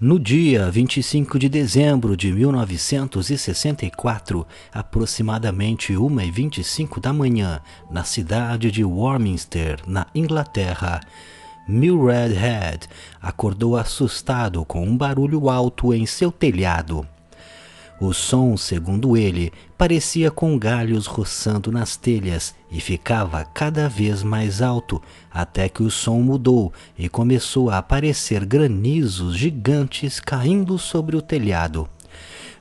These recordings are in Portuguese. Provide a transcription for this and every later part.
No dia 25 de dezembro de 1964, aproximadamente 1h25 da manhã, na cidade de Warminster, na Inglaterra, Mildred Head acordou assustado com um barulho alto em seu telhado. O som, segundo ele, parecia com galhos roçando nas telhas e ficava cada vez mais alto, até que o som mudou e começou a aparecer granizos gigantes caindo sobre o telhado.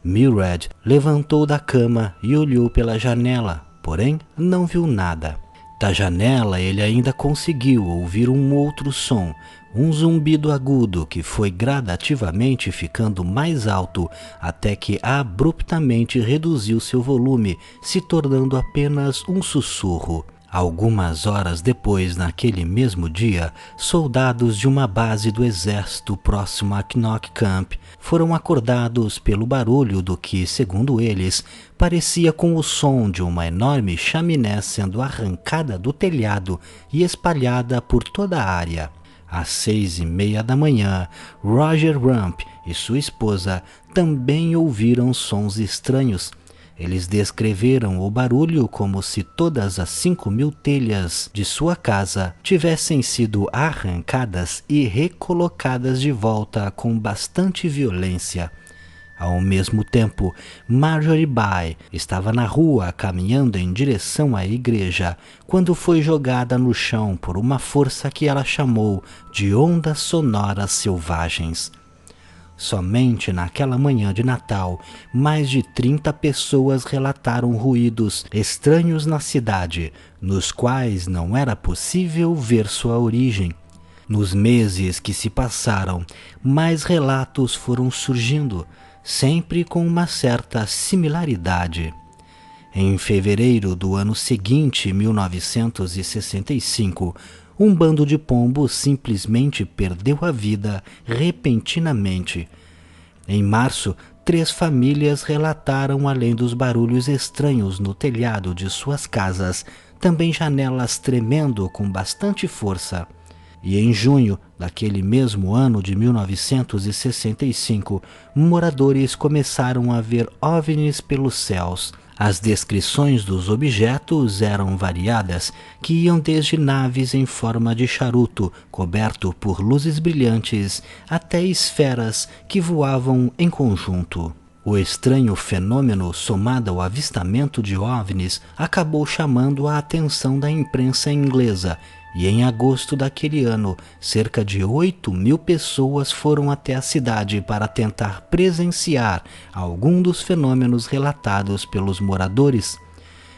Mildred levantou da cama e olhou pela janela, porém não viu nada. Da janela ele ainda conseguiu ouvir um outro som, um zumbido agudo que foi gradativamente ficando mais alto até que abruptamente reduziu seu volume, se tornando apenas um sussurro. Algumas horas depois, naquele mesmo dia, soldados de uma base do exército próximo a Knock Camp foram acordados pelo barulho do que, segundo eles, parecia com o som de uma enorme chaminé sendo arrancada do telhado e espalhada por toda a área. Às 6h30 da manhã, Roger Rump e sua esposa também ouviram sons estranhos. Eles descreveram o barulho como se todas as 5.000 telhas de sua casa tivessem sido arrancadas e recolocadas de volta com bastante violência. Ao mesmo tempo, Marjorie By estava na rua caminhando em direção à igreja quando foi jogada no chão por uma força que ela chamou de ondas sonoras selvagens. Somente naquela manhã de Natal, mais de 30 pessoas relataram ruídos estranhos na cidade, nos quais não era possível ver sua origem. Nos meses que se passaram, mais relatos foram surgindo, sempre com uma certa similaridade. Em fevereiro do ano seguinte, 1965, um bando de pombos simplesmente perdeu a vida repentinamente. Em março, 3 famílias relataram, além dos barulhos estranhos no telhado de suas casas, também janelas tremendo com bastante força. E em junho daquele mesmo ano de 1965, moradores começaram a ver OVNIs pelos céus. As descrições dos objetos eram variadas, que iam desde naves em forma de charuto, coberto por luzes brilhantes, até esferas que voavam em conjunto. O estranho fenômeno, somado ao avistamento de OVNIs, acabou chamando a atenção da imprensa inglesa, e em agosto daquele ano, cerca de 8.000 pessoas foram até a cidade para tentar presenciar algum dos fenômenos relatados pelos moradores.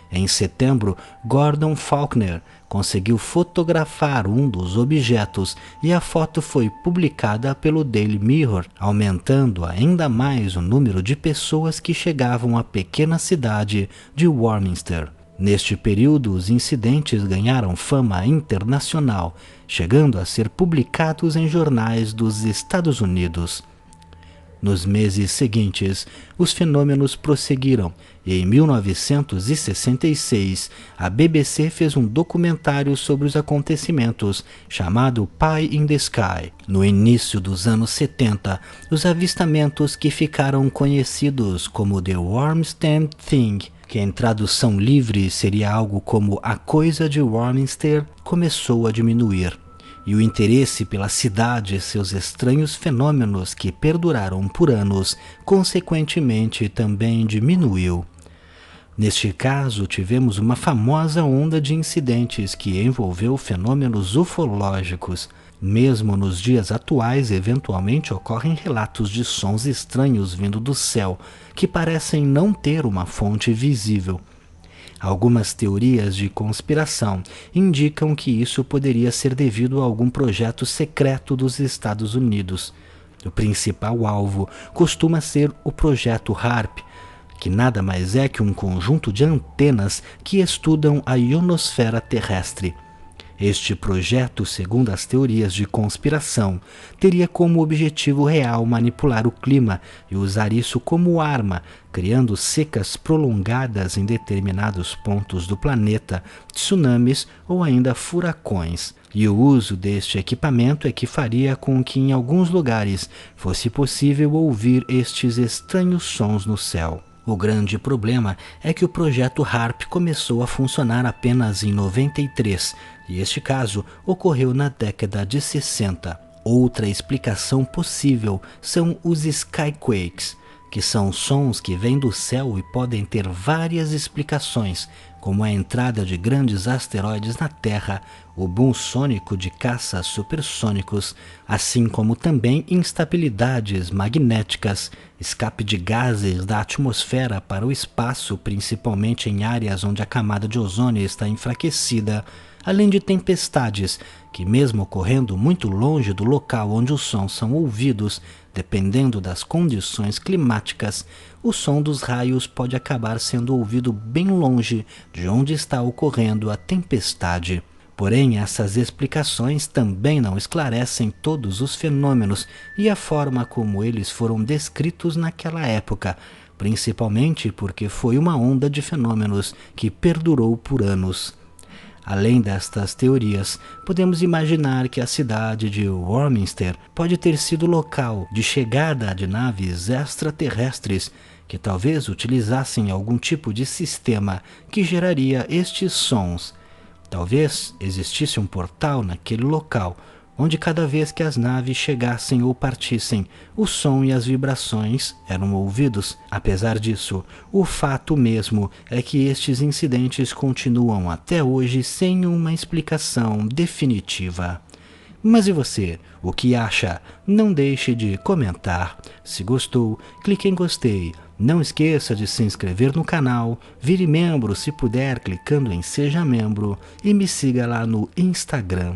Em setembro, Gordon Faulkner conseguiu fotografar um dos objetos e a foto foi publicada pelo Daily Mirror, aumentando ainda mais o número de pessoas que chegavam à pequena cidade de Warminster. Neste período, os incidentes ganharam fama internacional, chegando a ser publicados em jornais dos Estados Unidos. Nos meses seguintes, os fenômenos prosseguiram e em 1966, a BBC fez um documentário sobre os acontecimentos, chamado Pie in the Sky. No início dos anos 70, os avistamentos que ficaram conhecidos como The Wormstem Thing, que em tradução livre seria algo como a coisa de Warminster, começou a diminuir. E o interesse pela cidade e seus estranhos fenômenos que perduraram por anos, consequentemente também diminuiu. Neste caso, tivemos uma famosa onda de incidentes que envolveu fenômenos ufológicos. Mesmo nos dias atuais, eventualmente ocorrem relatos de sons estranhos vindo do céu, que parecem não ter uma fonte visível. Algumas teorias de conspiração indicam que isso poderia ser devido a algum projeto secreto dos Estados Unidos. O principal alvo costuma ser o Projeto HAARP, que nada mais é que um conjunto de antenas que estudam a ionosfera terrestre. Este projeto, segundo as teorias de conspiração, teria como objetivo real manipular o clima e usar isso como arma, criando secas prolongadas em determinados pontos do planeta, tsunamis ou ainda furacões. E o uso deste equipamento é que faria com que em alguns lugares fosse possível ouvir estes estranhos sons no céu. O grande problema é que o projeto HAARP começou a funcionar apenas em 93, e este caso ocorreu na década de 60. Outra explicação possível são os skyquakes, que são sons que vêm do céu e podem ter várias explicações, como a entrada de grandes asteroides na Terra, o boom sônico de caças supersônicos, assim como também instabilidades magnéticas, escape de gases da atmosfera para o espaço, principalmente em áreas onde a camada de ozônio está enfraquecida, além de tempestades, que mesmo ocorrendo muito longe do local onde os sons são ouvidos, dependendo das condições climáticas, o som dos raios pode acabar sendo ouvido bem longe de onde está ocorrendo a tempestade. Porém, essas explicações também não esclarecem todos os fenômenos e a forma como eles foram descritos naquela época, principalmente porque foi uma onda de fenômenos que perdurou por anos. Além destas teorias, podemos imaginar que a cidade de Warminster pode ter sido local de chegada de naves extraterrestres que talvez utilizassem algum tipo de sistema que geraria estes sons. Talvez existisse um portal naquele local, onde cada vez que as naves chegassem ou partissem, o som e as vibrações eram ouvidos. Apesar disso, o fato mesmo é que estes incidentes continuam até hoje sem uma explicação definitiva. Mas e você? O que acha? Não deixe de comentar. Se gostou, clique em gostei. Não esqueça de se inscrever no canal, vire membro se puder clicando em Seja Membro e me siga lá no Instagram.